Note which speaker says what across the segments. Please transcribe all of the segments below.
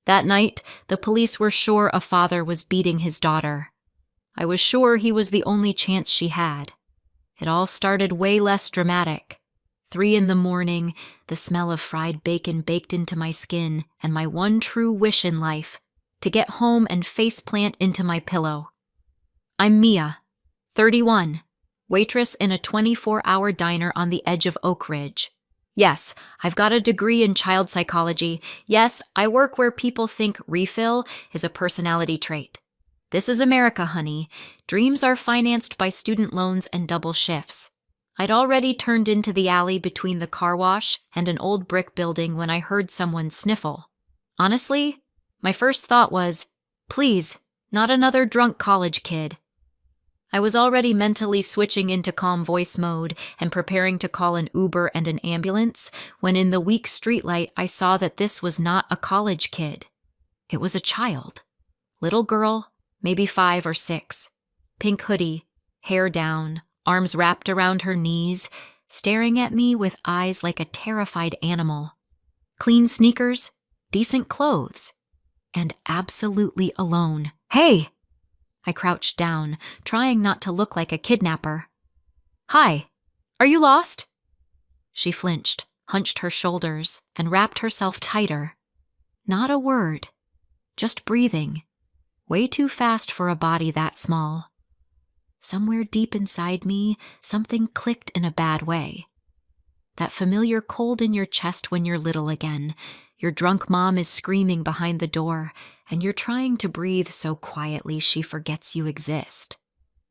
Speaker 1: That night, the police were sure a father was beating his daughter. I was sure he was the only chance she had. It all started way less dramatic. 3 a.m, the smell of fried bacon baked into my skin, and my one true wish in life, to get home and faceplant into my pillow. I'm Mia, 31, waitress in a 24-hour diner on the edge of Oak Ridge. Yes, I've got a degree in child psychology. Yes, I work where people think refill is a personality trait. This is America, honey. Dreams are financed by student loans and double shifts. I'd already turned into the alley between the car wash and an old brick building when I heard someone sniffle. Honestly, my first thought was, please, not another drunk college kid. I was already mentally switching into calm voice mode and preparing to call an Uber and an ambulance when in the weak streetlight I saw that this was not a college kid. It was a child. Little girl, maybe 5 or 6. Pink hoodie, hair down, arms wrapped around her knees, staring at me with eyes like a terrified animal. Clean sneakers, decent clothes, and absolutely alone. Hey! I crouched down, trying not to look like a kidnapper. Hi, are you lost? She flinched, hunched her shoulders, and wrapped herself tighter. Not a word, just breathing, way too fast for a body that small. Somewhere deep inside me, something clicked in a bad way. That familiar cold in your chest when you're little again. Your drunk mom is screaming behind the door, and you're trying to breathe so quietly she forgets you exist.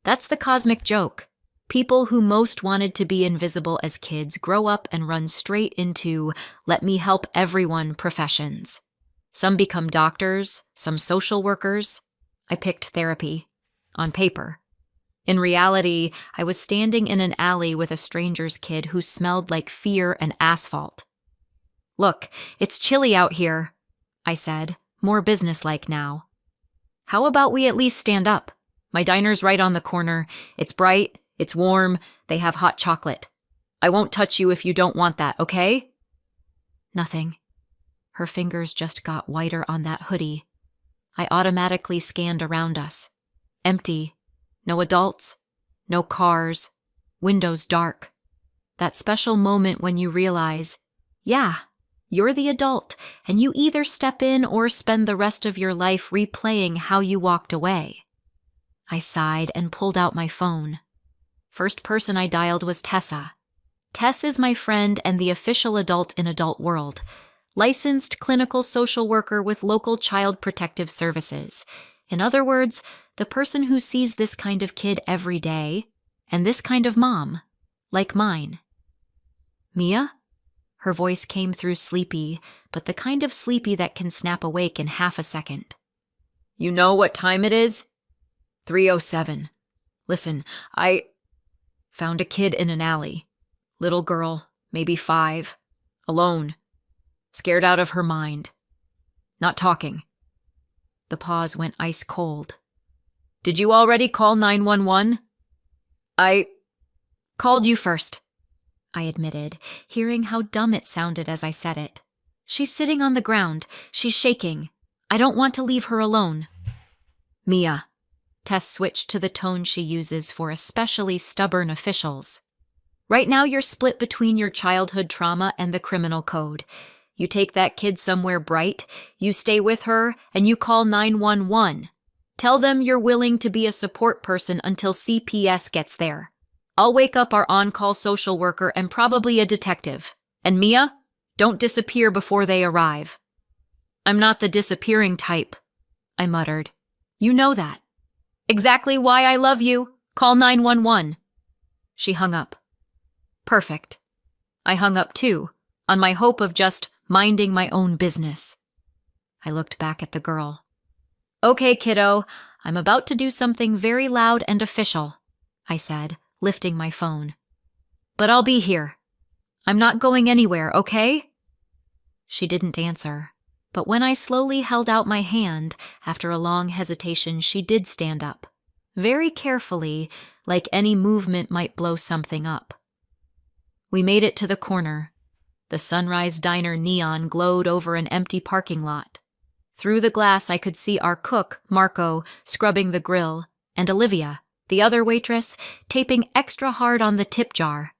Speaker 1: That's the cosmic joke. People who most wanted to be invisible as kids grow up and run straight into let me help everyone professions. Some become doctors, some social workers. I picked therapy. On paper. In reality, I was standing in an alley with a stranger's kid who smelled like fear and asphalt. Look, it's chilly out here, I said, more businesslike now. How about we at least stand up? My diner's right on the corner. It's bright, it's warm, they have hot chocolate. I won't touch you if you don't want that, okay? Nothing. Her fingers just got whiter on that hoodie. I automatically scanned around us. Empty. No adults. No cars. Windows dark. That special moment when you realize, yeah, you're the adult, and you either step in or spend the rest of your life replaying how you walked away. I sighed and pulled out my phone. First person I dialed was Tessa. Tess is my friend and the official adult in Adult World, licensed clinical social worker with local child protective services. In other words, the person who sees this kind of kid every day, and this kind of mom, like mine. Mia? Her voice came through sleepy, but the kind of sleepy that can snap awake in half a second. You know what time it is? 3:07. Listen, I found a kid in an alley. Little girl, maybe 5, alone, scared out of her mind. Not talking. The pause went ice cold. Did you already call 911? I called you first, I admitted, hearing how dumb it sounded as I said it. She's sitting on the ground. She's shaking. I don't want to leave her alone. Mia. Tess switched to the tone she uses for especially stubborn officials. Right now you're split between your childhood trauma and the criminal code. You take that kid somewhere bright, you stay with her, and you call 911. Tell them you're willing to be a support person until CPS gets there. I'll wake up our on-call social worker and probably a detective. And Mia, don't disappear before they arrive. I'm not the disappearing type, I muttered. You know that. Exactly why I love you. Call 911. She hung up. Perfect. I hung up too, on my hope of just minding my own business. I looked back at the girl. Okay, kiddo, I'm about to do something very loud and official, I said, lifting my phone. But I'll be here. I'm not going anywhere, okay? She didn't answer, but when I slowly held out my hand, after a long hesitation, she did stand up, very carefully, like any movement might blow something up. We made it to the corner. The Sunrise Diner neon glowed over an empty parking lot. Through the glass, I could see our cook, Marco, scrubbing the grill, and Olivia, the other waitress, taping extra hard on the tip jar.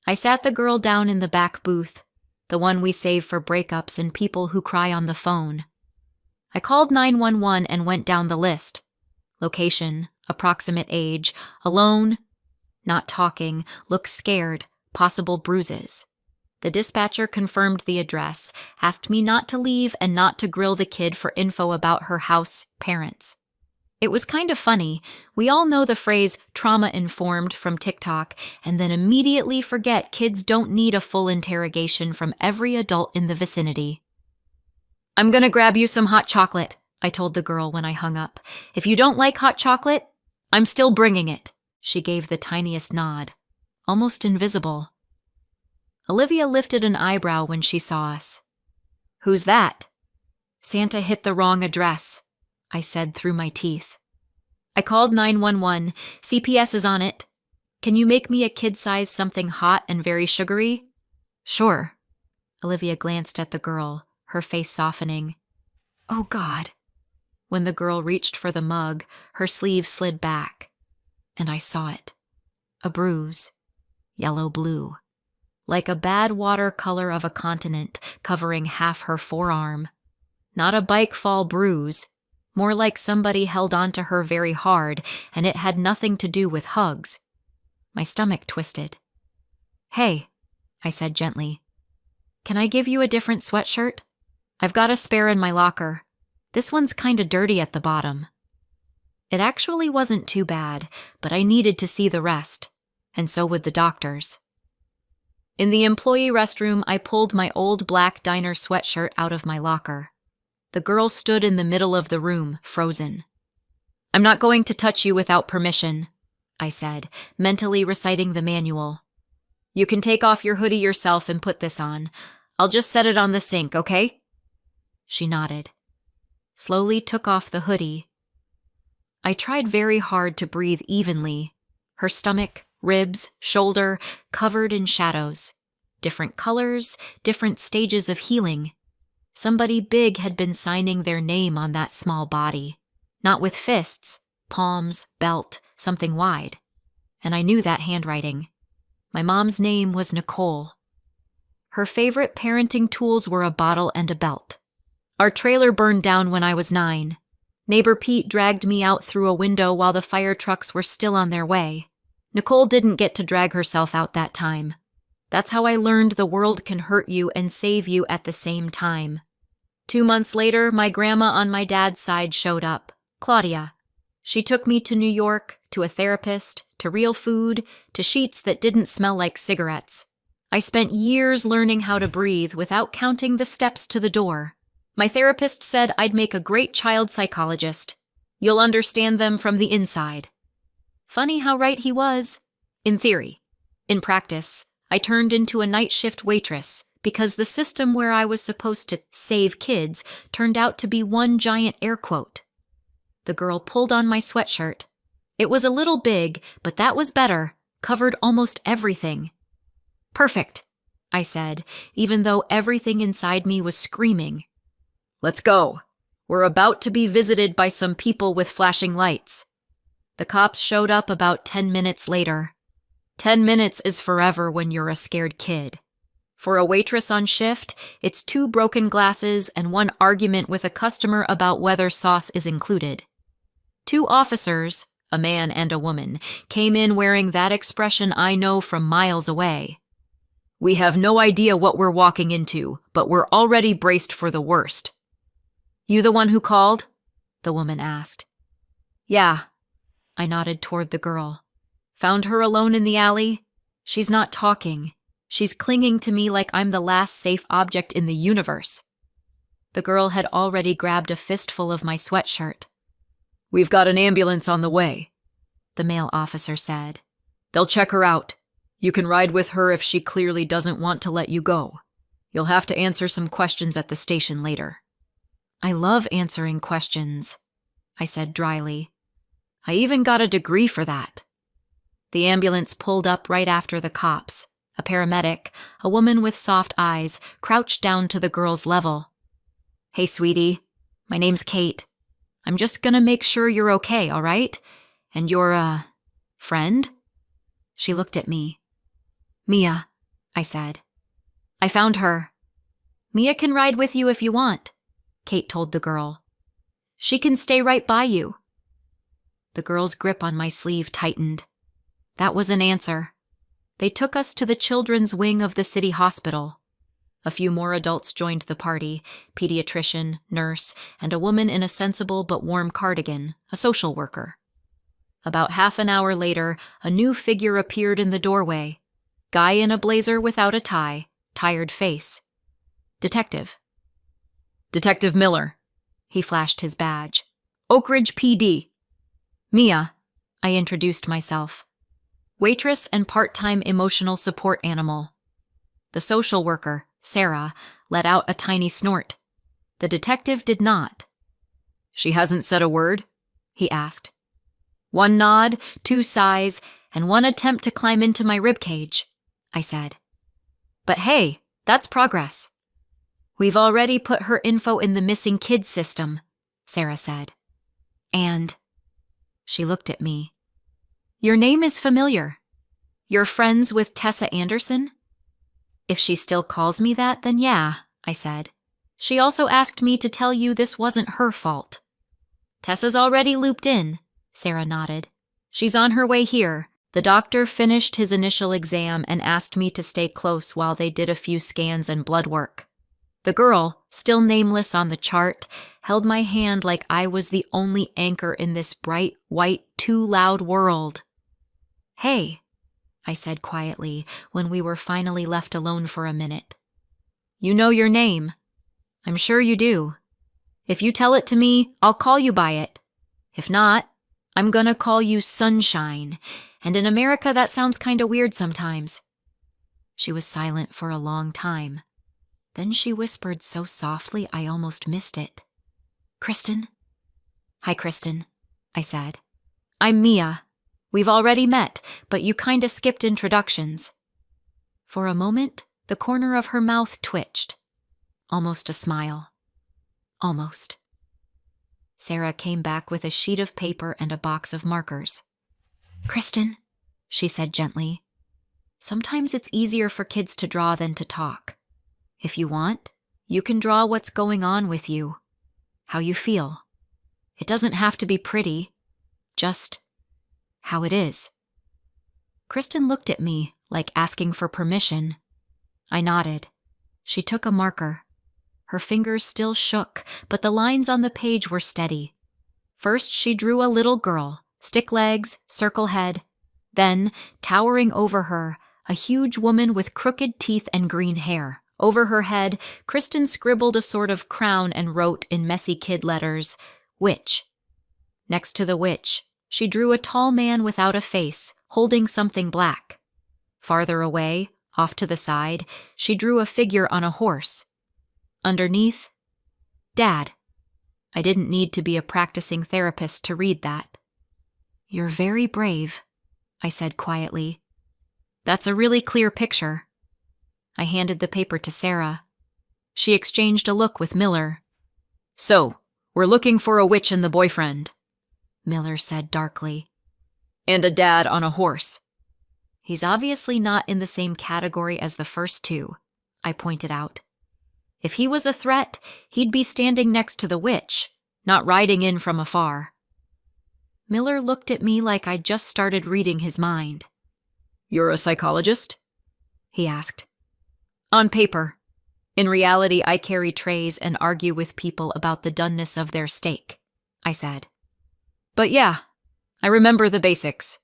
Speaker 1: I sat the girl down in the back booth, the one we save for breakups and people who cry on the phone. I called 911 and went down the list. Location, approximate age, alone, not talking, looks scared, possible bruises. The dispatcher confirmed the address, asked me not to leave and not to grill the kid for info about her house parents. It was kind of funny. We all know the phrase trauma-informed from TikTok and then immediately forget kids don't need a full interrogation from every adult in the vicinity. "I'm gonna grab you some hot chocolate," I told the girl when I hung up. "If you don't like hot chocolate, I'm still bringing it." She gave the tiniest nod, almost invisible. Olivia lifted an eyebrow when she saw us. "Who's that?" "Santa hit the wrong address," I said through my teeth. I called 911. "CPS is on it. Can you make me a kid-size something hot and very sugary?" "Sure." Olivia glanced at the girl, her face softening. "Oh, God." When the girl reached for the mug, her sleeve slid back, and I saw it. A bruise, yellow-blue, like a bad watercolor of a continent covering half her forearm. Not a bike fall bruise, more like somebody held onto her very hard, and it had nothing to do with hugs. My stomach twisted. "Hey," I said gently, "can I give you a different sweatshirt? I've got a spare in my locker. This one's kinda dirty at the bottom." It actually wasn't too bad, but I needed to see the rest, and so would the doctors. In the employee restroom, I pulled my old black diner sweatshirt out of my locker. The girl stood in the middle of the room, frozen. "I'm not going to touch you without permission," I said, mentally reciting the manual. "You can take off your hoodie yourself and put this on. I'll just set it on the sink, okay?" She nodded. Slowly took off the hoodie. I tried very hard to breathe evenly. Her stomach, ribs, shoulder, covered in shadows. Different colors, different stages of healing. Somebody big had been signing their name on that small body. Not with fists, palms, belt, something wide. And I knew that handwriting. My mom's name was Nicole. Her favorite parenting tools were a bottle and a belt. Our trailer burned down when I was 9. Neighbor Pete dragged me out through a window while the fire trucks were still on their way. Nicole didn't get to drag herself out that time. That's how I learned the world can hurt you and save you at the same time. 2 months later, my grandma on my dad's side showed up, Claudia. She took me to New York, to a therapist, to real food, to sheets that didn't smell like cigarettes. I spent years learning how to breathe without counting the steps to the door. My therapist said I'd make a great child psychologist. You'll understand them from the inside. Funny how right he was. In theory. In practice, I turned into a night shift waitress because the system where I was supposed to save kids turned out to be one giant air quote. The girl pulled on my sweatshirt. It was a little big, but that was better, covered almost everything. "Perfect," I said, even though everything inside me was screaming. "Let's go. We're about to be visited by some people with flashing lights." The cops showed up about 10 minutes later. 10 minutes is forever when you're a scared kid. For a waitress on shift, it's 2 broken glasses and 1 argument with a customer about whether sauce is included. 2 officers, a man and a woman, came in wearing that expression I know from miles away. "We have no idea what we're walking into, but we're already braced for the worst." "You the one who called?" the woman asked. "Yeah." I nodded toward the girl. "Found her alone in the alley? She's not talking. She's clinging to me like I'm the last safe object in the universe." The girl had already grabbed a fistful of my sweatshirt. "We've got an ambulance on the way," the male officer said. "They'll check her out. You can ride with her if she clearly doesn't want to let you go. You'll have to answer some questions at the station later." "I love answering questions," I said dryly. "I even got a degree for that." The ambulance pulled up right after the cops. A paramedic, a woman with soft eyes, crouched down to the girl's level. "Hey, sweetie, My name's Kate. I'm just gonna make sure you're okay, all right? And your, friend?" She looked at me. "Mia," I said. "I found her." "Mia can ride with you if you want," Kate told the girl. "She can stay right by you." The girl's grip on my sleeve tightened. That was an answer. They took us to the children's wing of the city hospital. A few more adults joined the party, pediatrician, nurse, and a woman in a sensible but warm cardigan, a social worker. About half an hour later, a new figure appeared in the doorway. Guy in a blazer without a tie, tired face. "Detective." "Detective Miller." He flashed his badge. "Oak Ridge PD." "Mia," I introduced myself. "Waitress and part-time emotional support animal." The social worker, Sarah, let out a tiny snort. The detective did not. "She hasn't said a word?" he asked. "One nod, 2 sighs, and 1 attempt to climb into my ribcage," I said. "But hey, that's progress." "We've already put her info in the missing kids system," Sarah said. "And," she looked at me, "your name is familiar. You're friends with Tessa Anderson?" "If she still calls me that, then yeah," I said. "She also asked me to tell you this wasn't her fault." "Tessa's already looped in," Sarah nodded. "She's on her way here. The doctor finished his initial exam and asked me to stay close while they did a few scans and blood work." The girl, still nameless on the chart, held my hand like I was the only anchor in this bright, white, too loud world. "Hey," I said quietly when we were finally left alone for a minute. "You know your name. I'm sure you do. If you tell it to me, I'll call you by it. If not, I'm gonna call you Sunshine, and in America that sounds kinda weird sometimes." She was silent for a long time. Then she whispered so softly I almost missed it. "Kristen?" "Hi, Kristen," I said. "I'm Mia. We've already met, but you kinda skipped introductions." For a moment, the corner of her mouth twitched. Almost a smile. Almost. Sarah came back with a sheet of paper and a box of markers. "Kristen," she said gently, "sometimes it's easier for kids to draw than to talk. If you want, you can draw what's going on with you, how you feel. It doesn't have to be pretty, just how it is." Kristen looked at me like asking for permission. I nodded. She took a marker. Her fingers still shook, but the lines on the page were steady. First, she drew a little girl, stick legs, circle head. Then, towering over her, a huge woman with crooked teeth and green hair. Over her head, Kristen scribbled a sort of crown and wrote in messy kid letters, "Witch." Next to the witch, she drew a tall man without a face, holding something black. Farther away, off to the side, she drew a figure on a horse. Underneath, Dad. I didn't need to be a practicing therapist to read that. "You're very brave," I said quietly. "That's a really clear picture." I handed the paper to Sarah. She exchanged a look with Miller. "So, we're looking for a witch and the boyfriend," Miller said darkly. "And a dad on a horse." "He's obviously not in the same category as the first 2, I pointed out. "If he was a threat, he'd be standing next to the witch, not riding in from afar." Miller looked at me like I'd just started reading his mind. "You're a psychologist?" he asked. "On paper. In reality, I carry trays and argue with people about the doneness of their steak," I said. "But yeah, I remember the basics."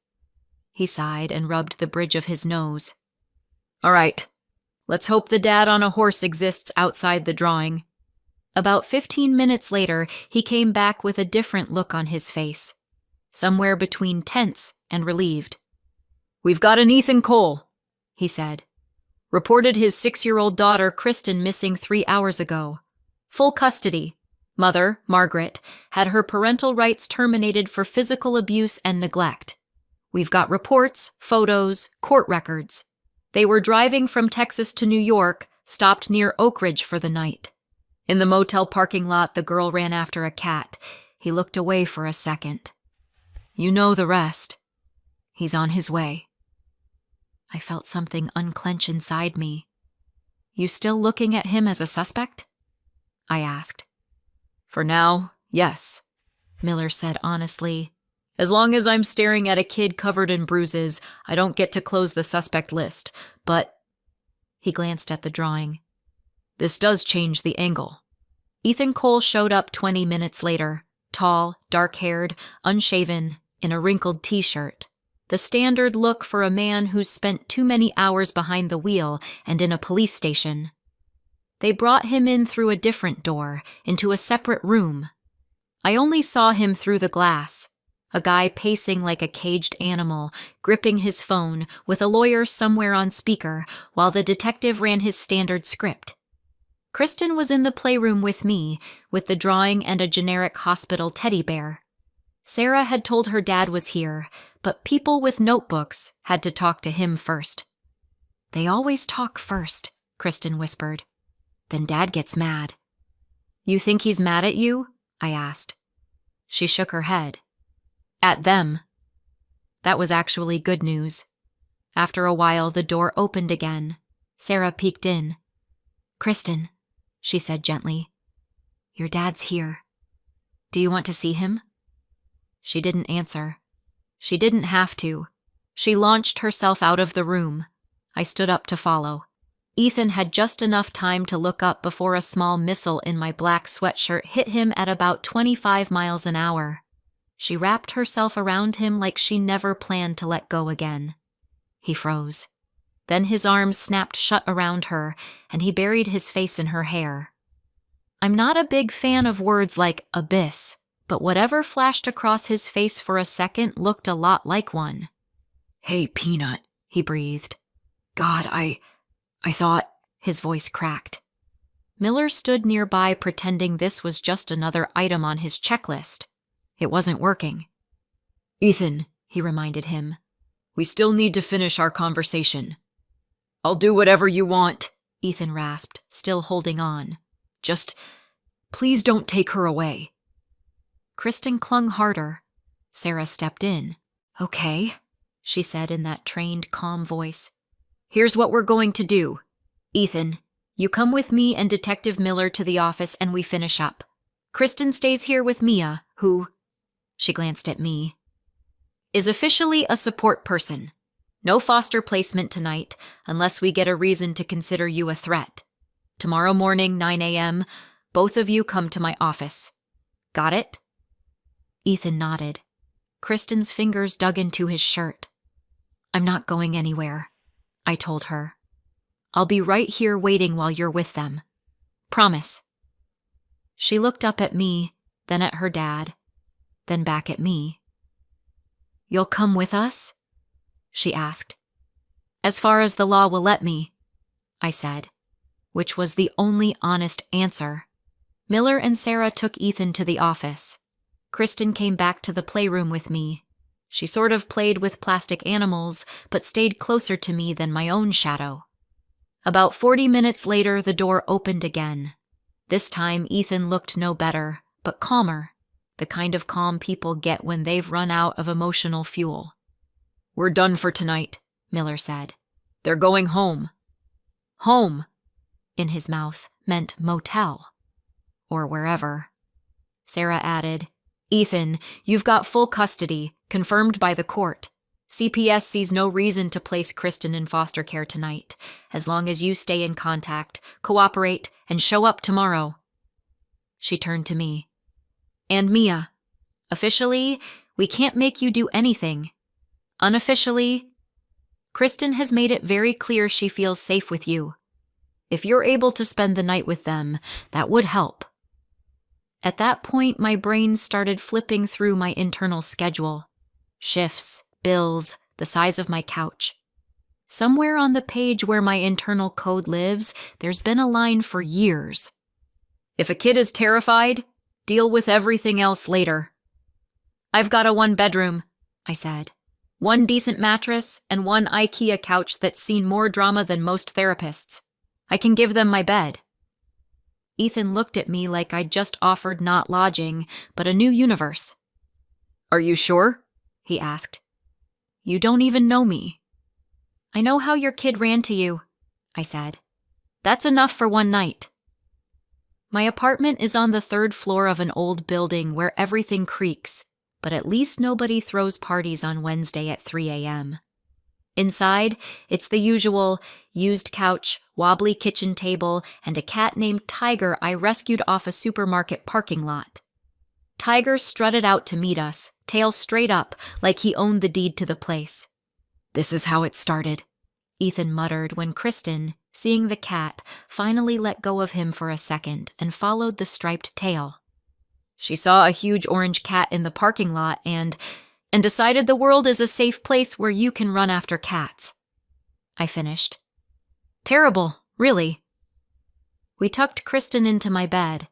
Speaker 1: He sighed and rubbed the bridge of his nose. "All right, let's hope the dad on a horse exists outside the drawing." About 15 minutes later, he came back with a different look on his face, somewhere between tense and relieved. "We've got an Ethan Cole," he said. "Reported his 6-year-old daughter, Kristen, missing 3 hours ago. Full custody. Mother, Margaret, had her parental rights terminated for physical abuse and neglect. We've got reports, photos, court records. They were driving from Texas to New York, stopped near Oak Ridge for the night. In the motel parking lot, the girl ran after a cat. He looked away for a second. You know the rest. He's on his way. I felt something unclench inside me. You still looking at him as a suspect? I asked. For now, yes, Miller said honestly. As long as I'm staring at a kid covered in bruises, I don't get to close the suspect list. But, he glanced at the drawing, this does change the angle. Ethan Cole showed up 20 minutes later, tall, dark-haired, unshaven, in a wrinkled t-shirt. The standard look for a man who's spent too many hours behind the wheel and in a police station. They brought him in through a different door, into a separate room. I only saw him through the glass, a guy pacing like a caged animal, gripping his phone, with a lawyer somewhere on speaker, while the detective ran his standard script. Kristen was in the playroom with me, with the drawing and a generic hospital teddy bear. Sarah had told her dad was here, but people with notebooks had to talk to him first. They always talk first, Kristen whispered. Then Dad gets mad. You think he's mad at you? I asked. She shook her head. At them. That was actually good news. After a while, the door opened again. Sarah peeked in. Kristen, she said gently. Your dad's here. Do you want to see him? She didn't answer. She didn't have to. She launched herself out of the room. I stood up to follow. Ethan had just enough time to look up before a small missile in my black sweatshirt hit him at about 25 miles an hour. She wrapped herself around him like she never planned to let go again. He froze. Then his arms snapped shut around her, and he buried his face in her hair. I'm not a big fan of words like abyss, but whatever flashed across his face for a second looked a lot like one. Hey, Peanut, he breathed. God, I thought... His voice cracked. Miller stood nearby pretending this was just another item on his checklist. It wasn't working. Ethan, he reminded him, we still need to finish our conversation. I'll do whatever you want, Ethan rasped, still holding on. Just, please don't take her away. Kristen clung harder. Sarah stepped in. Okay, she said in that trained, calm voice. Here's what we're going to do. Ethan, you come with me and Detective Miller to the office and we finish up. Kristen stays here with Mia, who, she glanced at me, is officially a support person. No foster placement tonight, unless we get a reason to consider you a threat. Tomorrow morning, 9 a.m., both of you come to my office. Got it? Ethan nodded. Kristen's fingers dug into his shirt. I'm not going anywhere, I told her. I'll be right here waiting while you're with them. Promise. She looked up at me, then at her dad, then back at me. You'll come with us? She asked. As far as the law will let me, I said, which was the only honest answer. Miller and Sarah took Ethan to the office. Kristen came back to the playroom with me. She sort of played with plastic animals, but stayed closer to me than my own shadow. About 40 minutes later, the door opened again. This time, Ethan looked no better, but calmer, the kind of calm people get when they've run out of emotional fuel. We're done for tonight, Miller said. They're going home. Home, in his mouth, meant motel. Or wherever. Sarah added, Ethan, you've got full custody, confirmed by the court. CPS sees no reason to place Kristen in foster care tonight, as long as you stay in contact, cooperate, and show up tomorrow. She turned to me. And Mia, officially, we can't make you do anything. Unofficially, Kristen has made it very clear she feels safe with you. If you're able to spend the night with them, that would help. At that point, my brain started flipping through my internal schedule. Shifts, bills, the size of my couch. Somewhere on the page where my internal code lives, there's been a line for years. If a kid is terrified, deal with everything else later. I've got a 1-bedroom, I said. 1 decent mattress and 1 IKEA couch that's seen more drama than most therapists. I can give them my bed. Ethan looked at me like I'd just offered not lodging, but a new universe. "Are you sure?" he asked. "You don't even know me." "I know how your kid ran to you," I said. "That's enough for one night." My apartment is on the 3rd floor of an old building where everything creaks, but at least nobody throws parties on Wednesday at 3 a.m. Inside, it's the usual used couch, wobbly kitchen table, and a cat named Tiger I rescued off a supermarket parking lot. Tiger strutted out to meet us, tail straight up, like he owned the deed to the place. "This is how it started," Ethan muttered when Kristen, seeing the cat, finally let go of him for a second and followed the striped tail. "She saw a huge orange cat in the parking lot and decided the world is a safe place where you can run after cats," I finished. "Terrible, really." We tucked Kristen into my bed.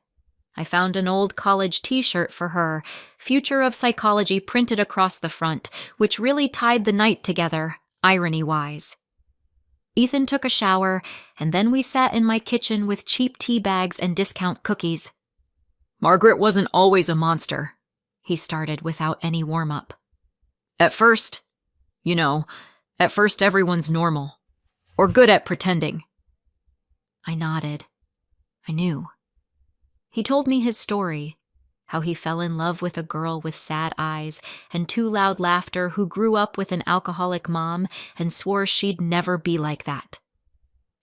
Speaker 1: I found an old college t-shirt for her, Future of Psychology printed across the front, which really tied the night together, irony-wise. Ethan took a shower, and then we sat in my kitchen with cheap tea bags and discount cookies. "Margaret wasn't always a monster," he started without any warm-up. At first everyone's normal. Or good at pretending." I nodded. I knew. He told me his story, how he fell in love with a girl with sad eyes and too loud laughter who grew up with an alcoholic mom and swore she'd never be like that.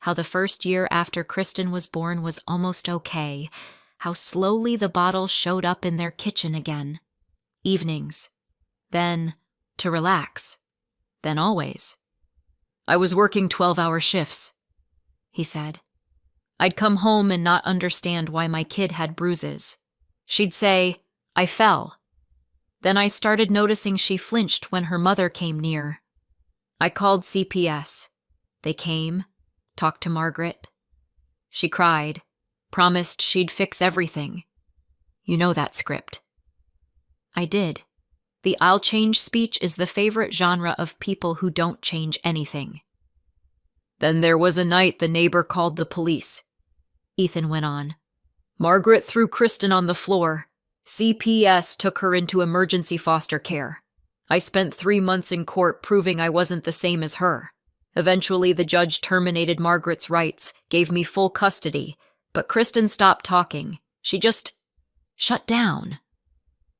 Speaker 1: How the first year after Kristen was born was almost okay, how slowly the bottle showed up in their kitchen again. Evenings. Then to relax. Then always. "I was working 12-hour shifts," he said. "I'd come home and not understand why my kid had bruises. She'd say, 'I fell.' Then I started noticing she flinched when her mother came near. I called CPS. They came, talked to Margaret. She cried, promised she'd fix everything. You know that script." I did. The "I'll change" speech is the favorite genre of people who don't change anything. "Then there was a night the neighbor called the police," Ethan went on. "Margaret threw Kristen on the floor. CPS took her into emergency foster care. I spent 3 months in court proving I wasn't the same as her. Eventually, the judge terminated Margaret's rights, gave me full custody, but Kristen stopped talking. She just shut down.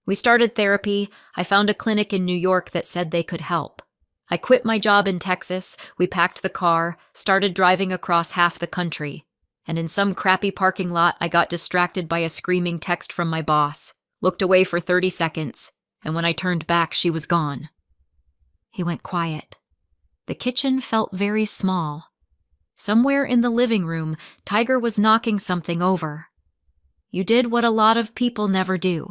Speaker 1: We started therapy. I found a clinic in New York that said they could help. I quit my job in Texas, we packed the car, started driving across half the country, and in some crappy parking lot I got distracted by a screaming text from my boss, looked away for 30 seconds, and when I turned back she was gone." He went quiet. The kitchen felt very small. Somewhere in the living room, Tiger was knocking something over. "You did what a lot of people never do,"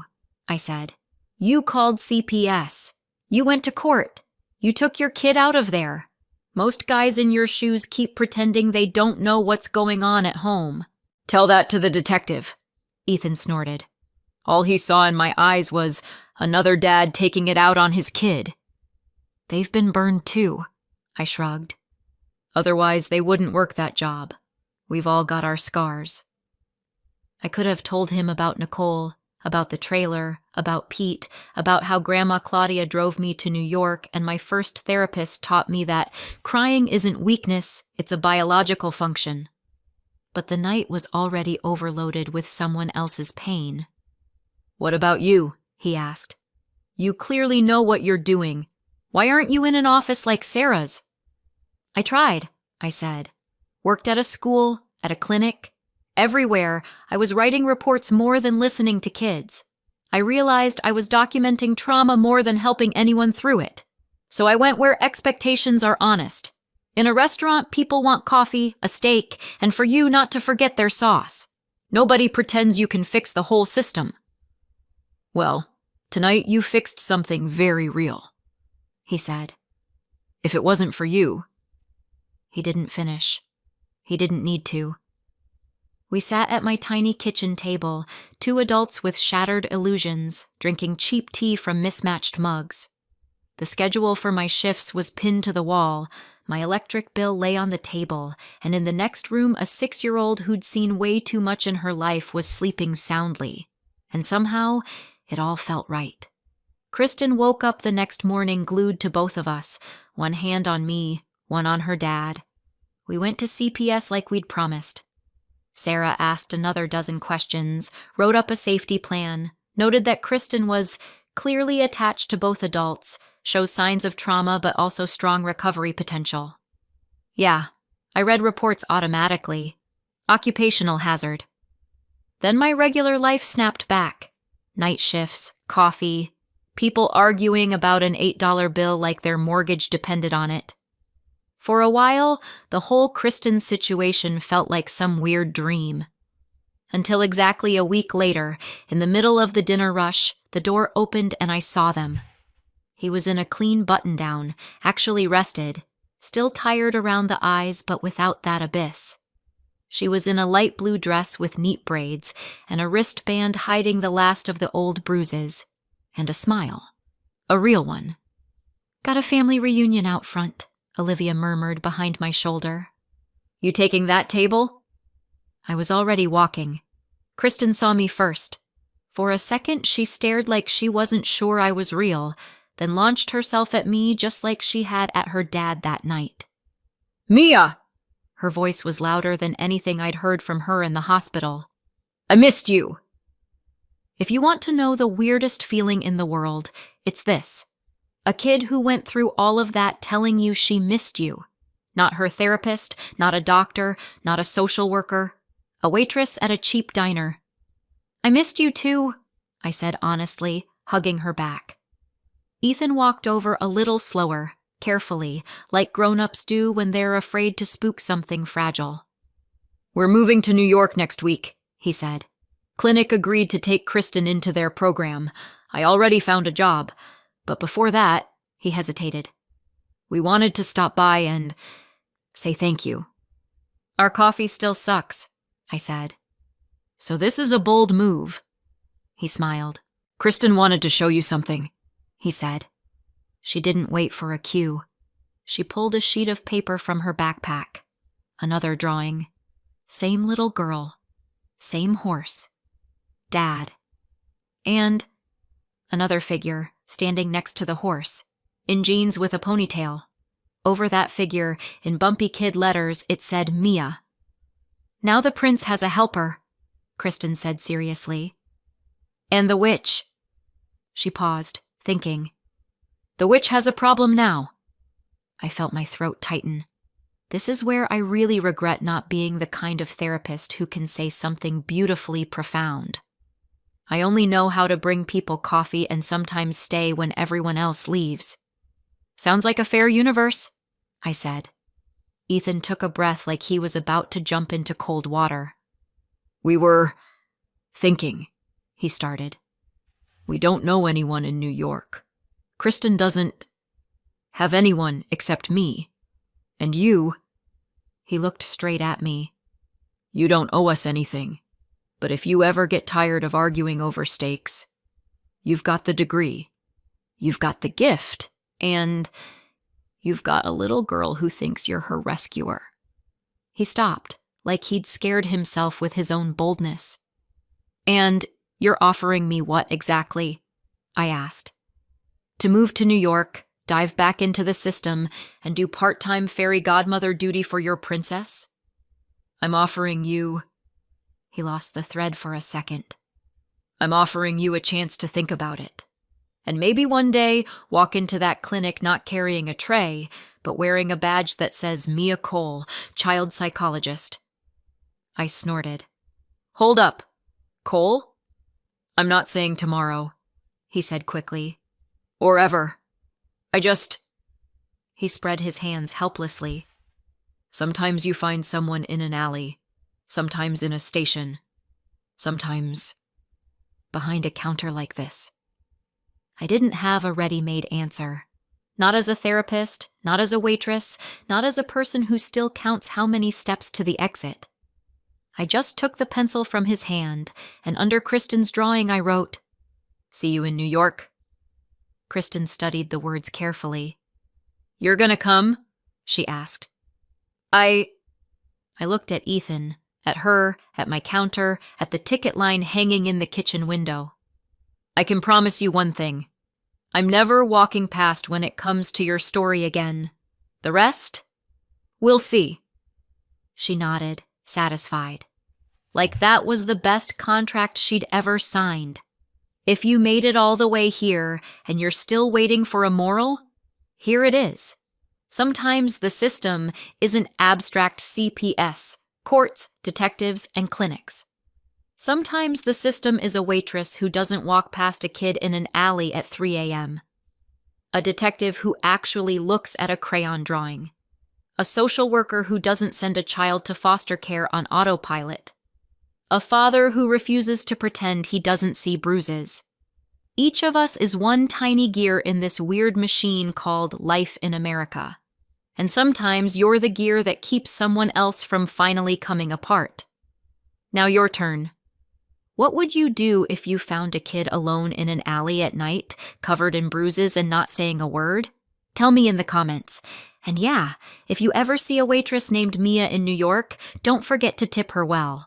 Speaker 1: I said. "You called CPS. You went to court. You took your kid out of there. Most guys in your shoes keep pretending they don't know what's going on at home." "Tell that to the detective," Ethan snorted. "All he saw in my eyes was another dad taking it out on his kid." "They've been burned too," I shrugged. "Otherwise they wouldn't work that job. We've all got our scars." I could have told him about Nicole, about the trailer, about Pete, about how Grandma Claudia drove me to New York and my first therapist taught me that crying isn't weakness, it's a biological function. But the night was already overloaded with someone else's pain. "What about you?" he asked. "You clearly know what you're doing. Why aren't you in an office like Sarah's?" "I tried," I said. "Worked at a school, at a clinic. Everywhere, I was writing reports more than listening to kids. I realized I was documenting trauma more than helping anyone through it. So I went where expectations are honest. In a restaurant, people want coffee, a steak, and for you not to forget their sauce. Nobody pretends you can fix the whole system." "Well, tonight you fixed something very real," he said. "If it wasn't for you." He didn't finish. He didn't need to. We sat at my tiny kitchen table, 2 adults with shattered illusions, drinking cheap tea from mismatched mugs. The schedule for my shifts was pinned to the wall, my electric bill lay on the table, and in the next room a 6-year-old who'd seen way too much in her life was sleeping soundly. And somehow, it all felt right. Kristen woke up the next morning glued to both of us, one hand on me, one on her dad. We went to CPS like we'd promised. Sarah asked another dozen questions, wrote up a safety plan, noted that Kristen was clearly attached to both adults, shows signs of trauma but also strong recovery potential. Yeah, I read reports automatically. Occupational hazard. Then my regular life snapped back. Night shifts, coffee, people arguing about an $8 bill like their mortgage depended on it. For a while, the whole Kristen situation felt like some weird dream. Until exactly a week later, in the middle of the dinner rush, the door opened and I saw them. He was in a clean button-down, actually rested, still tired around the eyes but without that abyss. She was in a light blue dress with neat braids and a wristband hiding the last of the old bruises, and a smile. A real one. "Got a family reunion out front," Olivia murmured behind my shoulder. "You taking that table?" I was already walking. Kristen saw me first. For a second, she stared like she wasn't sure I was real, then launched herself at me just like she had at her dad that night. "Mia!" Her voice was louder than anything I'd heard from her in the hospital. "I missed you!" If you want to know the weirdest feeling in the world, it's this. A kid who went through all of that telling you she missed you. Not her therapist, not a doctor, not a social worker. A waitress at a cheap diner. "I missed you too," I said honestly, hugging her back. Ethan walked over a little slower, carefully, like grown-ups do when they're afraid to spook something fragile. "We're moving to New York next week," he said. "Clinic agreed to take Kristen into their program. I already found a job. But before that," he hesitated, "we wanted to stop by and say thank you." "Our coffee still sucks," I said. "So this is a bold move." He smiled. "Kristen wanted to show you something," he said. She didn't wait for a cue. She pulled a sheet of paper from her backpack. Another drawing. Same little girl. Same horse. Dad. And another figure standing next to the horse, in jeans with a ponytail. Over that figure, in bumpy kid letters, it said Mia. "Now the prince has a helper," Kristen said seriously. "And the witch." She paused, thinking. "The witch has a problem now." I felt my throat tighten. This is where I really regret not being the kind of therapist who can say something beautifully profound. I only know how to bring people coffee and sometimes stay when everyone else leaves. "Sounds like a fair universe," I said. Ethan took a breath like he was about to jump into cold water. "We were thinking," he started. "We don't know anyone in New York. Kristen doesn't have anyone except me. And you," he looked straight at me, "you don't owe us anything. But if you ever get tired of arguing over stakes, you've got the degree, you've got the gift, and you've got a little girl who thinks you're her rescuer." He stopped, like he'd scared himself with his own boldness. "And you're offering me what exactly?" I asked. "To move to New York, dive back into the system, and do part-time fairy godmother duty for your princess? I'm offering you..." He lost the thread for a second. "I'm offering you a chance to think about it. And maybe one day walk into that clinic not carrying a tray, but wearing a badge that says Mia Cole, child psychologist." I snorted. "Hold up. Cole? I'm not saying tomorrow," he said quickly. "Or ever. I just..." He spread his hands helplessly. "Sometimes you find someone in an alley. Sometimes in a station. Sometimes behind a counter like this." I didn't have a ready-made answer. Not as a therapist, not as a waitress, not as a person who still counts how many steps to the exit. I just took the pencil from his hand, and under Kristen's drawing I wrote, "See you in New York." Kristen studied the words carefully. "You're gonna come?" she asked. I looked at Ethan, at her, at my counter, at the ticket line hanging in the kitchen window. "I can promise you one thing. I'm never walking past when it comes to your story again. The rest? We'll see." She nodded, satisfied. Like that was the best contract she'd ever signed. If you made it all the way here and you're still waiting for a moral, here it is. Sometimes the system isn't abstract CPS, courts, detectives, and clinics. Sometimes the system is a waitress who doesn't walk past a kid in an alley at 3 a.m., a detective who actually looks at a crayon drawing, a social worker who doesn't send a child to foster care on autopilot, a father who refuses to pretend he doesn't see bruises. Each of us is one tiny gear in this weird machine called life in America. And sometimes you're the gear that keeps someone else from finally coming apart. Now your turn. What would you do if you found a kid alone in an alley at night, covered in bruises and not saying a word? Tell me in the comments. And yeah, if you ever see a waitress named Mia in New York, don't forget to tip her well.